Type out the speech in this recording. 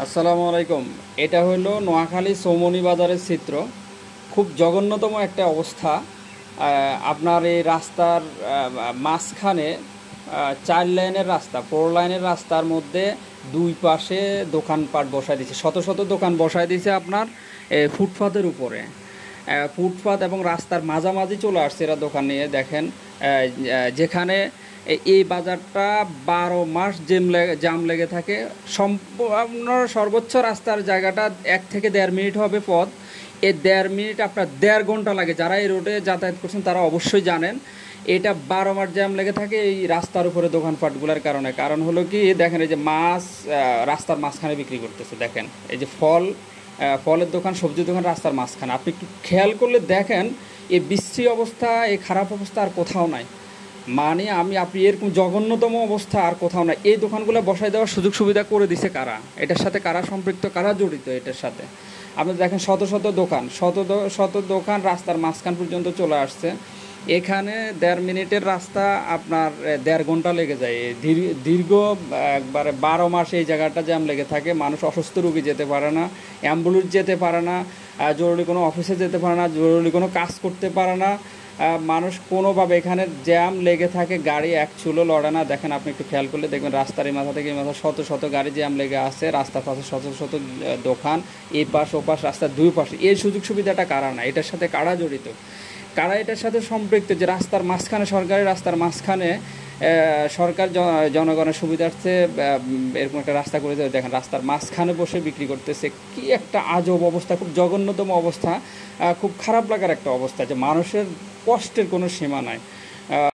আসসালামু আলাইকুম। এটা হলো নোয়াখালী চৌমনি বাজারের চিত্র। খুব জঘন্যতম একটা অবস্থা। আপনার এই রাস্তার মাঝখানে 4 লাইনের রাস্তা, 4 লাইনের রাস্তার মধ্যে দুই পাশে দোকানপাট বসায় দিয়েছে, শত শত দোকান বসায় দিয়েছে আপনার ফুটপাতের উপরে। ফুটপাত এবং রাস্তার মাঝামাঝি চলে আসছে এরা দোকান নিয়ে। দেখেন যেখানে এই বাজারটা 12 মাস জাম লেগে থাকে। সম্পূর্ণ সর্বোচ্চ রাস্তার জায়গাটা 1 থেকে 1.5 মিনিট হবে পথ। এই 1.5 মিনিট আপনার 1.5 ঘন্টা লাগে। যারা এই রোডে যাতায়াত করছেন তারা অবশ্যই জানেন এটা 12 মাস জ্যাম লেগে থাকে এই রাস্তার উপরে দোকানপাটগুলোর কারণে। কারণ হলো কি, দেখেন এই যে মাছ রাস্তার মাঝখানে বিক্রি করতেছে। দেখেন এই যে ফলের দোকান, সবজির দোকান রাস্তার মাঝখানে। আপনি একটু খেয়াল করলে দেখেন এই বিশ্রী অবস্থা, এই খারাপ অবস্থা আর কোথাও নাই। মানে আপনি এরকম জঘন্যতম অবস্থা আর কোথাও নাই। এই দোকানগুলো বসায় দেওয়ার সুযোগ সুবিধা করে দিছে কারা? এটার সাথে কারা সম্পৃক্ত, কারা জড়িত এটার সাথে? আপনি দেখেন শত শত দোকান, শত দোকান রাস্তার মাঝখান পর্যন্ত চলে আসছে। এখানে 1.5 মিনিটের রাস্তা আপনার 1.5 ঘন্টা লেগে যায়। দীর্ঘ একবারে 12 মাস এই জায়গাটা জ্যাম লেগে থাকে। মানুষ অসুস্থ রোগী যেতে পারে না, অ্যাম্বুলেন্স যেতে পারে না, জরুরি কোনো অফিসে যেতে পারে না, জরুরি কোনো কাজ করতে পারে না। মানুষ কোনোভাবে এখানে জ্যাম লেগে থাকে, গাড়ি এক চুলো লড়ে না। দেখেন আপনি একটু খেয়াল করলে দেখবেন রাস্তার এই মাথা থেকে এই মাথা শত শত গাড়ি জ্যাম লেগে আছে। রাস্তার পাশে শত শত দোকান, এই পাশ ও পাশ, রাস্তার দুই পাশে। এই সুযোগ সুবিধাটা কারা না? এটার সাথে কারা জড়িত, কারা এটার সাথে সম্পৃক্ত যে রাস্তার মাঝখানে, সরকারি রাস্তার মাঝখানে সরকার জনগণের সুবিধার্থে এরকম একটা রাস্তা করে দেয়। দেখেন রাস্তার মাঝখানে বসে বিক্রি করতেছে। কি একটা আজব অবস্থা, খুব জঘন্যতম অবস্থা, খুব খারাপ লাগার একটা অবস্থা যে মানুষের কষ্টের কোনো সীমা নাই।